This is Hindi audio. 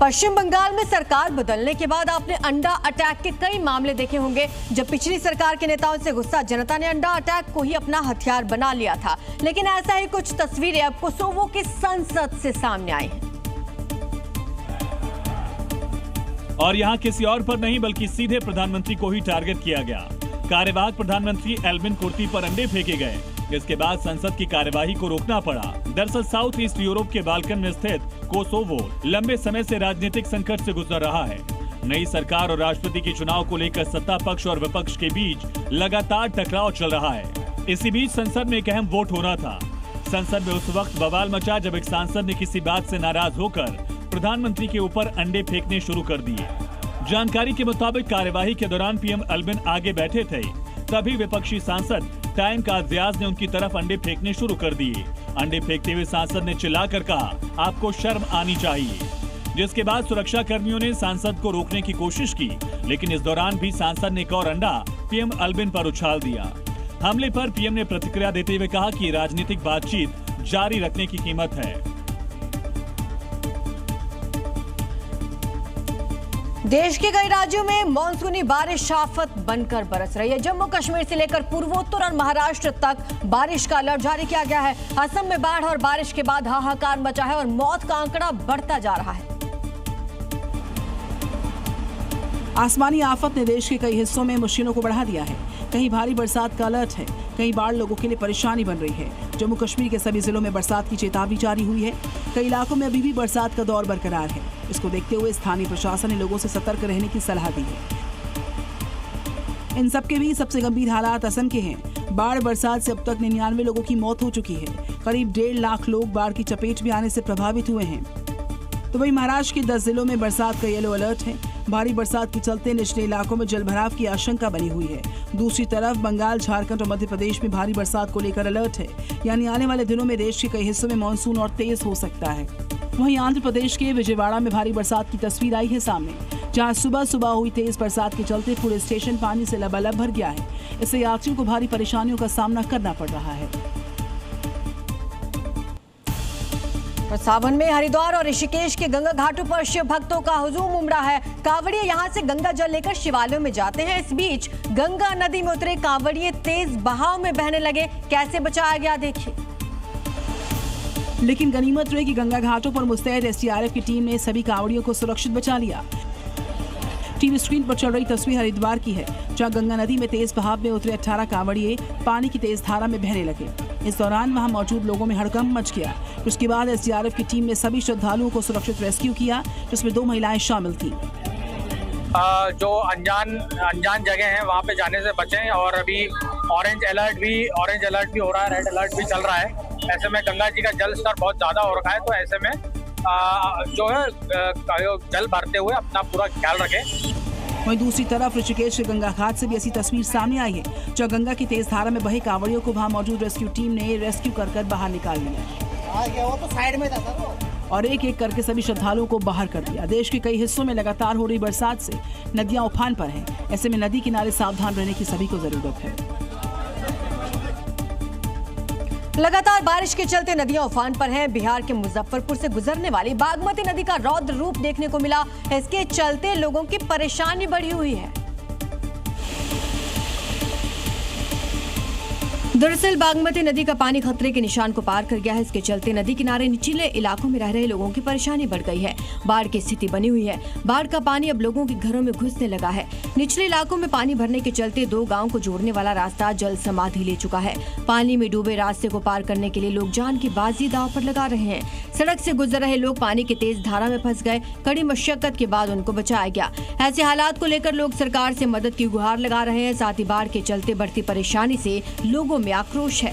पश्चिम बंगाल में सरकार बदलने के बाद आपने अंडा अटैक के कई मामले देखे होंगे। जब पिछली सरकार के नेताओं से गुस्सा, जनता ने अंडा अटैक को ही अपना हथियार बना लिया था। लेकिन ऐसा ही कुछ तस्वीरें अब कोसोवो की संसद से सामने आई हैं। और यहाँ किसी और पर नहीं बल्कि सीधे प्रधानमंत्री को ही टारगेट किया गया। कार्यवाहक प्रधानमंत्री एल्विन कुर्ती पर अंडे फेंके गए। इसके बाद संसद की कार्यवाही को रोकना पड़ा। दरअसल साउथ ईस्ट यूरोप के बाल्कन में स्थित कोसोवो लंबे समय से राजनीतिक संकट से गुजर रहा है। नई सरकार और राष्ट्रपति के चुनाव को लेकर सत्ता पक्ष और विपक्ष के बीच लगातार टकराव चल रहा है। इसी बीच संसद में एक अहम वोट होना था। संसद में उस वक्त बवाल मचा जब एक सांसद ने किसी बात से नाराज होकर प्रधानमंत्री के ऊपर अंडे फेंकने शुरू कर दिए। जानकारी के मुताबिक कार्यवाही के दौरान पीएम एल्विन आगे बैठे थे, तभी विपक्षी सांसद टाइम कादियाज ने उनकी तरफ अंडे फेंकने शुरू कर दिए। अंडे फेंकते हुए सांसद ने चिल्लाकर कहा, आपको शर्म आनी चाहिए। जिसके बाद सुरक्षा कर्मियों ने सांसद को रोकने की कोशिश की, लेकिन इस दौरान भी सांसद ने एक और अंडा पीएम एल्विन पर उछाल दिया। हमले पर पीएम ने प्रतिक्रिया देते हुए कहा कि राजनीतिक बातचीत जारी रखने की कीमत है। देश के कई राज्यों में मानसूनी बारिश आफत बनकर बरस रही है। जम्मू कश्मीर से लेकर पूर्वोत्तर और महाराष्ट्र तक बारिश का अलर्ट जारी किया गया है। असम में बाढ़ और बारिश के बाद हाहाकार मचा है और मौत का आंकड़ा बढ़ता जा रहा है। आसमानी आफत ने देश के कई हिस्सों में मुश्किलों को बढ़ा दिया है। कहीं भारी बरसात का अलर्ट है, कहीं बाढ़ लोगों के लिए परेशानी बन रही है। जम्मू कश्मीर के सभी जिलों में बरसात की चेतावनी जारी हुई है। कई इलाकों में अभी भी बरसात का दौर बरकरार है। इसको देखते हुए स्थानीय प्रशासन ने लोगों से सतर्क रहने की सलाह दी है। इन सबके बीच सबसे गंभीर हालात असम के हैं। बाढ़ बरसात से अब तक 99 लोगों की मौत हो चुकी है। करीब 1.5 लाख लोग बाढ़ की चपेट में आने से प्रभावित हुए हैं। तो वहीं महाराष्ट्र के 10 जिलों में बरसात का येलो अलर्ट है। भारी बरसात के चलते निचले इलाकों में जलभराव की आशंका बनी हुई है। दूसरी तरफ बंगाल, झारखंड और मध्य प्रदेश में भारी बरसात को लेकर अलर्ट है, यानी आने वाले दिनों में देश के कई हिस्सों में मानसून और तेज हो सकता है। वहीं आंध्र प्रदेश के विजयवाड़ा में भारी बरसात की तस्वीर आई है सामने, जहां सुबह सुबह हुई तेज बरसात के चलते पूरे स्टेशन पानी से लबालब भर गया है। इससे यात्रियों को भारी परेशानियों का सामना करना पड़ रहा है। सावन में हरिद्वार और ऋषिकेश के गंगा घाटों पर शिव भक्तों का हुजूम उमड़ा है। कांवड़िए यहां से गंगा जल लेकर शिवालयों में जाते हैं। इस बीच गंगा नदी में उतरे कांवड़िए तेज बहाव में बहने लगे। कैसे बचाया गया देखिए। लेकिन गनीमत रही कि गंगा घाटों पर मुस्तैद एसडीआरएफ की टीम ने सभी कांवड़ियों को सुरक्षित बचा लिया। टीवी स्क्रीन पर चल रही तस्वीर हरिद्वार की है, जहां गंगा नदी में तेज बहाव में उतरे 18 कांवड़िए पानी की तेज धारा में बहने लगे। इस दौरान वहां मौजूद लोगों में हड़कंप मच गया। उसके बाद एसडीआरएफ की टीम ने सभी श्रद्धालुओं को सुरक्षित रेस्क्यू किया, जिसमें 2 महिलाएं शामिल थीं। जो अनजान जगह हैं वहां पे जाने से बचें। और अभी ऑरेंज अलर्ट भी हो रहा है, रेड अलर्ट भी चल रहा है। ऐसे में गंगा जी का जल स्तर बहुत ज्यादा हो रखा है, तो ऐसे में जो है जल भरते हुए अपना पूरा ख्याल रखें। वहीं दूसरी तरफ ऋषिकेश के गंगा घाट से भी ऐसी तस्वीर सामने आई है, जहां गंगा की तेज धारा में बहे कांवड़ियों को वहां मौजूद रेस्क्यू टीम ने रेस्क्यू कर बाहर निकाल लिया। वो तो साइड में था और एक एक करके सभी श्रद्धालुओं को बाहर कर दिया। देश के कई हिस्सों में लगातार हो रही बरसात से नदियां उफान पर हैं। ऐसे में नदी किनारे सावधान रहने की सभी को जरूरत है। लगातार बारिश के चलते नदियां उफान पर हैं। बिहार के मुजफ्फरपुर से गुजरने वाली बागमती नदी का रौद्र रूप देखने को मिला। इसके चलते लोगों की परेशानी बढ़ी हुई है। दरअसल बागमती नदी का पानी खतरे के निशान को पार कर गया है। इसके चलते नदी किनारे निचले इलाकों में रह रहे लोगों की परेशानी बढ़ गई है। बाढ़ की स्थिति बनी हुई है। बाढ़ का पानी अब लोगों के घरों में घुसने लगा है। निचले इलाकों में पानी भरने के चलते 2 गांव को जोड़ने वाला रास्ता जल समाधि ले चुका है। पानी में डूबे रास्ते को पार करने के लिए लोग जान की बाजी दांव पर लगा रहे हैं। सड़क से गुजर रहे लोग पानी की तेज धारा में फंस गए। कड़ी मशक्कत के बाद उनको बचाया गया। ऐसे हालात को लेकर लोग सरकार से मदद की गुहार लगा रहे हैं। साथ ही बाढ़ के चलते बढ़ती परेशानी से लोगों में आक्रोश है।